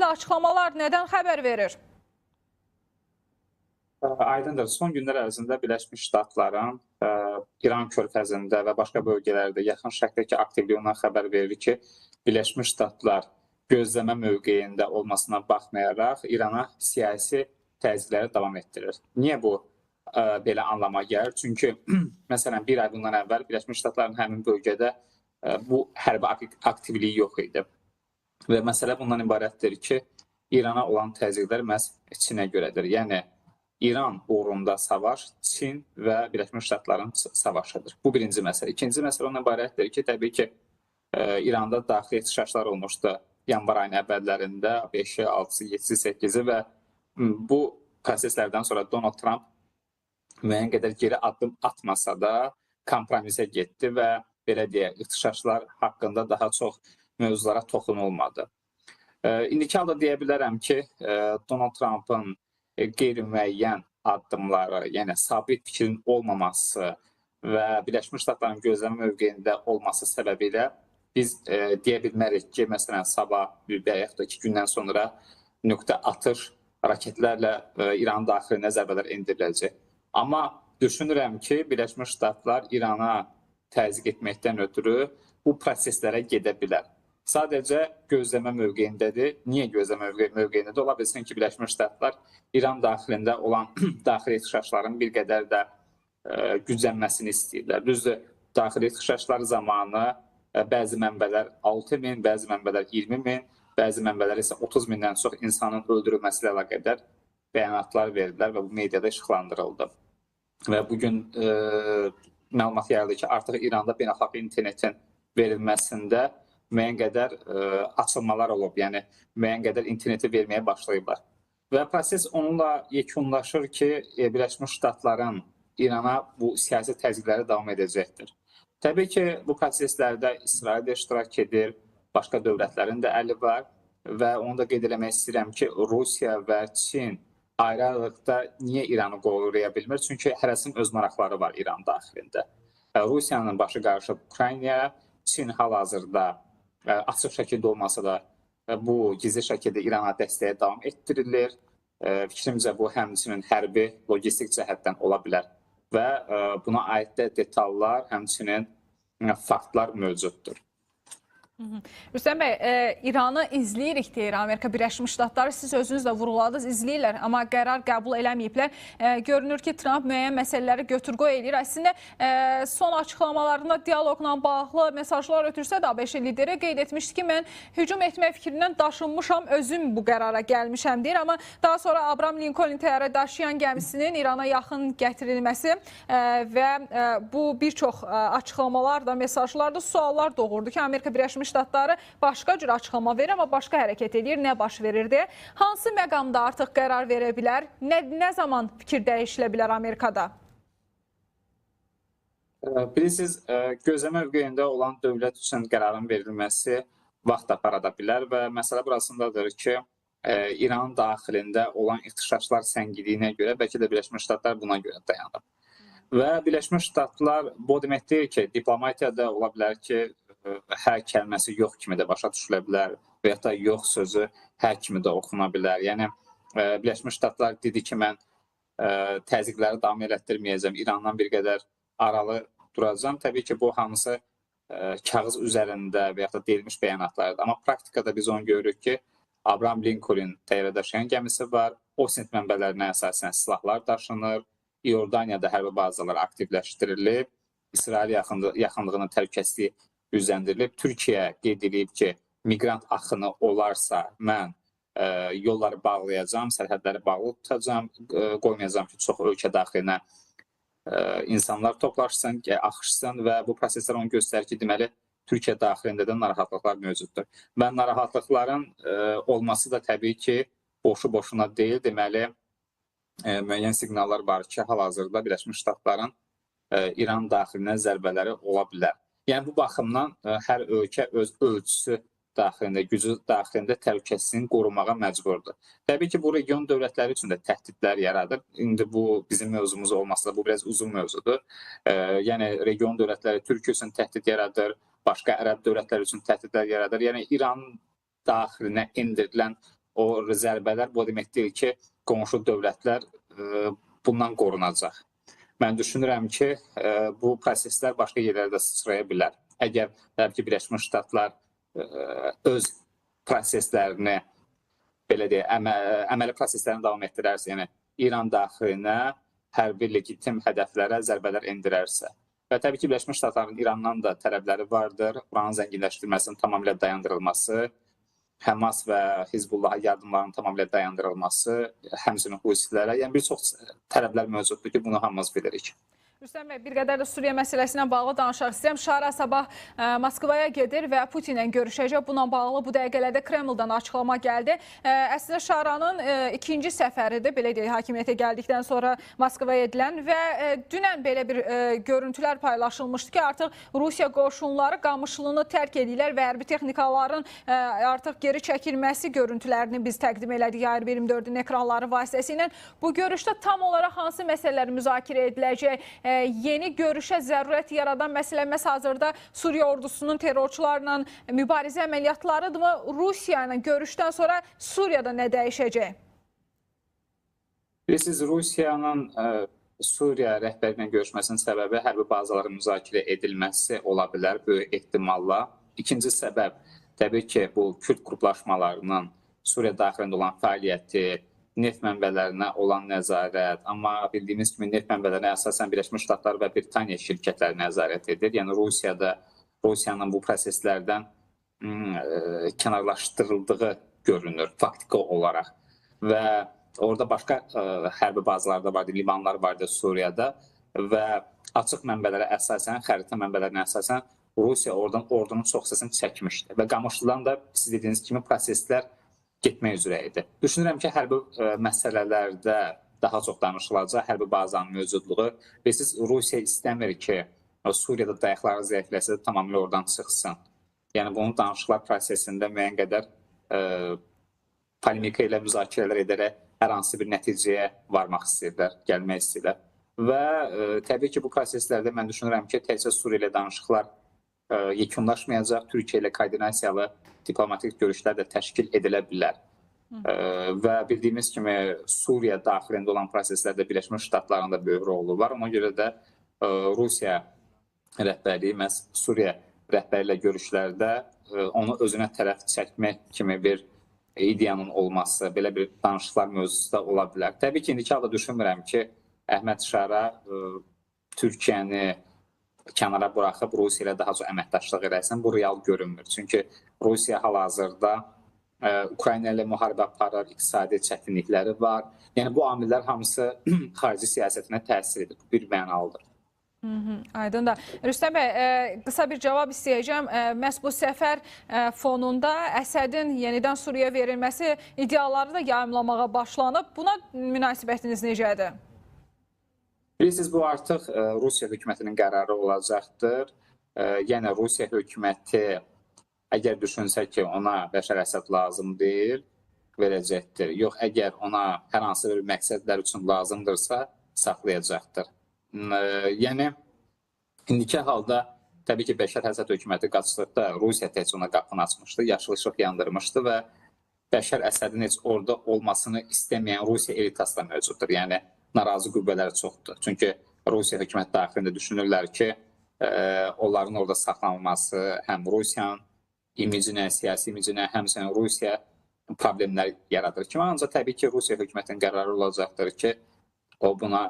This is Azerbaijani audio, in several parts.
sürətli açıqlamalar nədən xəbər verir? Aydındır. Son günlər ərzində Birləşmiş Ştatların İran körfəzində və başqa bölgələrdə yaxın şərqdəki aktivliyindən xəbər verir ki, Birləşmiş Ştatlar gözləmə mövqeyində olmasına baxmayaraq İrana siyasi təzyiqləri davam etdirir. Niyə bu belə anlama gəlir? Çünki məsələn bir ay bundan əvvəl Birləşmiş Ştatların həmin bölgədə bu hərbi aktivliyi yox idi. Və məsələ bundan ibarətdir ki, İrana olan təzyiqlər məhz Çinə görədir. Yəni İran uğrunda savaş Çin və Birləşmiş Ştatların savaşıdır. Bu birinci məsələ. İkinci məsələ ondan ibarətdir ki, təbii ki, İranda daxili ixtişaşlar olmuşdu yanvar ayının əvvəllərində 5-i, 6-sı, 7-si, 8-i və bu proseslərdən sonra Donald Trump müəyyən qədər geri addım atmasa da kompromisə getdi və belə deyək, ixtişaşlar haqqında daha çox mövzulara toxunulmadı. İndiki halda deyə bilərəm ki, Donald Trump'ın qeyri-müəyyən addımları, yəni sabit fikrin olmaması və Birləşmiş Ştatların gözləmə mövqeyində olması səbəbilə biz deyə bilmərik ki, məsələn, sabah və yaxud da 2 gündən sonra nöqtə atış raketlərlə İranın daxilinə zərbələr endiriləcək. Amma düşünürəm ki, Birləşmiş Ştatlar İrana təzyiq etməkdən ötürü bu proseslərə gedə bilər. Sadəcə gözləmə mövqeyindədir. Niyə gözləmə mövqeyindədir? Ola bilsin ki, Birləşmiş Ştatlar İran daxilində olan daxili ixtişaşların bir qədər də güclənməsini istəyirlər. Düzdür, daxili ixtişaşlar zamanı bəzi mənbələr 6.000, bəzi mənbələr 20.000, bəzi mənbələr isə 30.000-dən çox insanın öldürülməsi ilə əlaqədar bəyanatlar verdilər və bu mediada işıqlandırıldı. Və bugün məlumat yayıldı ki, artıq İranda beynəlxalq internetin verilməsində müəyyən qədər açılmalar olub, yəni müəyyən qədər interneti verməyə başlayıblar. Və proses onunla yekunlaşır ki, Birləşmiş Ştatların İrana bu siyasi təzyiqləri davam edəcəkdir. Təbii ki, bu proseslərdə İsrail də iştirak edir, başqa dövlətlərin də əli var və onu da qeyd eləmək istəyirəm ki, Rusiya və Çin ayrı-ayrılıqda niyə İranı qoruya bilmir? Çünki hərəsinin öz maraqları var İran daxilində. Rusiyanın başı qarışıb Ukraynaya, Çin hal-hazırda açıq şəkildə olmasa da bu gizli şəkildə İrana dəstəyə davam etdirilir. Fikrimcə bu həmçinin hərbi, logistik cəhətdən ola bilər və buna aid də detallar, həmçinin faktlar mövcuddur. Rüstəm bəy, İranı izləyirik deyir Amerika Birləşmiş Ştatları. Siz özünüz də vurguladınız, izləyirlər, amma qərar qəbul eləməyiblər. Görünür ki, Trump müəyyən məsələləri götür-qoy edir. Əslində, son açıqlamalarında dialoqla bağlı mesajlar ötürsə də ABŞ lideri qeyd etmişdi ki, mən hücum etmək fikrindən daşınmışam, özüm bu qərara gəlmişəm deyir. Amma daha sonra Abraham Lincoln təyyarə daşıyan gəmisinin İrana yaxın gətirilməsi və bu bir çox açıqlamalar da, mesajlar da suallar doğurdu ki, Amerika Birləşmiş Ştatları başqa cür açıqlama verir, amma başqa hərəkət edir. Nə baş verirdi? Hansı məqamda artıq qərar verə bilər? Nə zaman fikir dəyişilə bilər Amerikada? Bilirsiniz, gözləmə mövqeyində olan dövlət üçün qərarın verilməsi vaxt aparada bilər və məsələ burasındadır ki, İranın daxilində olan ixtişaşlar səngiliyinə görə bəlkə də Birləşmiş Ştatlar buna görə dayanır. Və Birləşmiş Ştatlar bu demək deyil ki, diplomatiyada ola bilər ki, hər kəlməsi yox kimi də başa düşülə bilər və ya da yox sözü hər kimi də oxuna bilər. Yəni, Birləşmiş Ştatlar dedi ki, mən təzyiqləri davam elətdirməyəcəm, İrandan bir qədər aralı duracam. Təbii ki, bu hamısı kağız üzərində və ya da deyilmiş bəyanatlardır. Amma praktikada biz onu görürük ki, Abraham Lincoln təyyarə daşıyan gəmisi var, Osint mənbələrinə əsasən silahlar daşınır, İordaniyada hərbi bazalar aktivləşdirilib, İsrail yaxınlığının təhlükəsizliyi üzləndirilib. Türkiyə qeyd edib ki, miqrant axını olarsa mən yolları bağlayacam, sərhədləri bağlı tutacam, qoymayacam ki, çox ölkə daxilinə insanlar toplaşsın, axışsın və bu proseslər onu göstərir ki, deməli, Türkiyə daxilində də narahatlıqlar mövcuddur. Və narahatlıqların olması da təbii ki, boşu-boşuna deyil, deməli, müəyyən siqnallar var ki, hal-hazırda Birləşmiş Ştatların İran daxilinə zərbələri ola bilər. Yəni, bu baxımdan hər ölkə öz ölçüsü daxilində, gücü daxilində təhlükəsizliyini qorumağa məcburdur. Təbii ki, bu region dövlətləri üçün də təhdidlər yaradır. İndi bu bizim mövzumuz olmasa da bu biraz uzun mövzudur. Yəni, region dövlətləri Türkiyə üçün təhdid yaradır, başqa ərəb dövlətləri üçün təhdidlər yaradır. Yəni, İran daxilinə endirilən o zərbələr bu demək deyil ki, qonşu dövlətlər bundan qorunacaq. Mən düşünürəm ki, bu proseslər başqa yerlərdə sıçraya bilər. Əgər ki, Birləşmiş Ştatlar öz proseslərini, belə deyək, əməli proseslərini davam etdirərsə, yəni İran daxilinə hərbi legitim hədəflərə zərbələr endirərsə. Və təbii ki, Birləşmiş Ştatların İrandan da tələbləri vardır. Uranın zənginləşdirilməsinin tamamilə dayandırılması, Həmas və Hizbullaha yardımlarının tamamilə dayandırılması, həmçinin Husilərə, yəni bir çox tələblər mövcuddur ki, bunu hamımız bilirik. Rüstəm bəy, bir qədər də Suriya məsələsinə bağlı danışaq istəyirəm. Şara sabah Moskvaya gedir və Putinlə görüşəcək. Buna bağlı bu dəqiqələrdə Kremldan açıqlama gəldi. Əslində Şaranın ikinci səfəridir, belə deyək, hakimiyyətə gəldikdən sonra Moskvaya edilən və dünən belə bir görüntülər paylaşılmışdı ki, artıq Rusiya qoşunları Qamışlını tərk edirlər və hərbi texnikaların artıq geri çəkilməsi görüntülərini biz təqdim elədik Air 24-ün ekranları vasitəsilə. Bu görüşdə tam olaraq hansı məsələlər müzakirə ediləcək? Yeni görüşə zərurət yaradan məsələ məhz hazırda Suriya ordusunun terrorçularla mübarizə əməliyyatlarıdırmı? Rusiya ilə görüşdən sonra Suriyada nə dəyişəcək? Bilirsiniz, Rusiyanın Suriya rəhbəri ilə görüşməsinin səbəbi hərbi bazaların müzakirə edilməsi ola bilər, böyük ehtimalla. İkinci səbəb, təbii ki, bu Kürd qruplaşmalarının Suriya daxilində olan fəaliyyəti, neft mənbələrinə olan nəzarət, amma bildiyimiz kimi neft mənbələrinə əsasən Birləşmiş Ştatlar və Britaniya şirkətləri nəzarət edir. Yəni Rusiyanın bu proseslərdən kənarlaşdırıldığı görünür faktiki olaraq. Və orada başqa hərbi bazalar da vardı, limanlar vardı Suriyada və açıq mənbələrə əsasən, xəritə mənbələrinə əsasən Rusiya oradan ordunun çox hissəsini çəkmişdi və Qamışlıdan da siz dediyiniz kimi proseslər getmək üzrə idi. Düşünürəm ki, hərbi məsələlərdə daha çox danışılacaq, hərbi bazanın mövcudluğu. Və siz Rusiya istəmir ki, Suriyada dayaqları zəifləsə də tamamilə oradan çıxsın. Yəni, bunun danışıqlar prosesində müəyyən qədər polemika ilə müzakirələr edərək hər hansı bir nəticəyə varmaq istəyirlər, gəlmək istəyirlər. Və təbii ki, bu proseslərdə mən düşünürəm ki, təkcə Suriya ilə danışıqlar yekunlaşmayacaq, Türkiyə ilə koordinasiyalı diplomatik görüşlər də təşkil edilə bilər. Və bildiyimiz kimi Suriya daxilində olan proseslərdə Birləşmiş Ştatların da böyük rolu var. Ona görə də Rusiya rəhbərliyi məhz Suriya rəhbəri ilə görüşlərdə onu özünə tərəf çəkmək kimi bir ideyanın olması, belə bir danışıqlar mövzusu da ola bilər. Təbii ki, indiki halda düşünmürəm ki, Əhməd Şara Türkiyəni kənara buraxıb Rusiya ilə daha çox əməkdaşlıq edəsən, bu real görünmür. Çünki Rusiya hal-hazırda Ukrayna ilə müharibə aparır, iqtisadi çətinlikləri var. Yəni, bu amillər hamısı xarici siyasətinə təsir edir. Bu bir mənalıdır. Aydın da. Rüstəm bəy, qısa bir cavab istəyəcəm. Məhz bu səfər fonunda Əsədin yenidən Suriyaya verilməsi iddiaları da yayımlamağa başlanıb. Buna münasibətiniz necədir? Bilirsiniz, bu artıq Rusiya hökumətinin qərarı olacaqdır. Yəni, Rusiya hökuməti əgər düşünsə ki, ona Bəşər Əsəd lazım deyil, verəcəkdir. Yox, əgər ona hər hansı bir məqsədlər üçün lazımdırsa, saxlayacaqdır. Yəni, indiki halda təbii ki, Bəşər Əsəd hökuməti qaçdıqda Rusiya təkcə ona qapını açmışdı, yaşıl işıq yandırmışdı və Bəşər Əsədin heç orada olmasını istəməyən Rusiya elitası da mövcuddur. Yəni, narazı qüvvələr çoxdur. Çünki Rusiya hökumət daxilində düşünürlər ki, onların orada saxlanılması həm Rusiyanın imicinə, siyasi imicinə, həmçinin Rusiya problemlər yaradır ki, ancaq təbii ki, Rusiya hökumətinin qərarı olacaqdır ki, o buna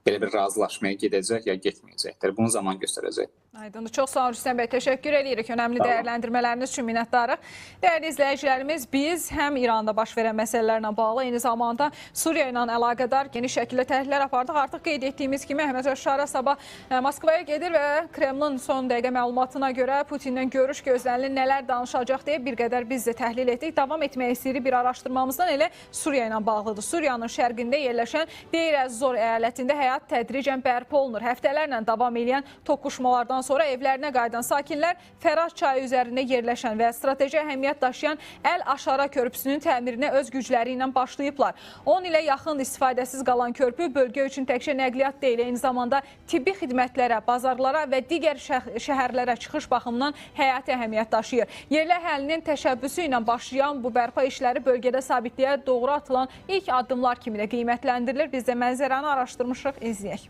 belə bir razılaşmaya gedəcək ya getməyəcəkdir. Bunu zaman göstərəcək. Aydındır. Çox sağ olun Rüstəm bəy. Təşəkkür edirik. Önəmli dəyərləndirmələriniz üçün minnətdarıq. Dəyərli izləyicilərimiz, biz həm İranda baş verən məsələlərlə bağlı, eyni zamanda Suriya ilə əlaqədar geniş şəkildə təhlillər apardıq. Artıq qeyd etdiyimiz kimi Əhməd Şara sabah Moskvaya gedir və Kremlin son dəqiqə məlumatına görə Putinlə görüş gözlənilir, nələr danışacaq deyə bir qədər biz də təhlil etdik. Davam etmək istəyirik bir araşdırmamızdan elə Suriya ilə bağlıdır. Suriyanın şərqində yerləşən Deyr-əz-Zor əyalətində həyat tədricən bərpa olunur. Həftələrlə davam edən toqquşmalardan sonra evlərinə qayıdan sakinlər Fəraz çayı üzərində yerləşən və strateji əhəmiyyət daşıyan Əl-Aşara körpüsünün təmirinə öz gücləri ilə başlayıblar. 10 ilə yaxın istifadəsiz qalan körpü bölgə üçün təkcə nəqliyyat deyil, eyni zamanda tibbi xidmətlərə, bazarlara və digər şəhərlərə çıxış baxımından həyati əhəmiyyət daşıyır. Yerli əhalinin təşəbbüsü ilə başlayan bu bərpa işləri bölgədə sabitliyə doğru atılan ilk addımlar kimi də qiymətləndirilir. Biz də mənzərəni araşdırmışıq, izləyək.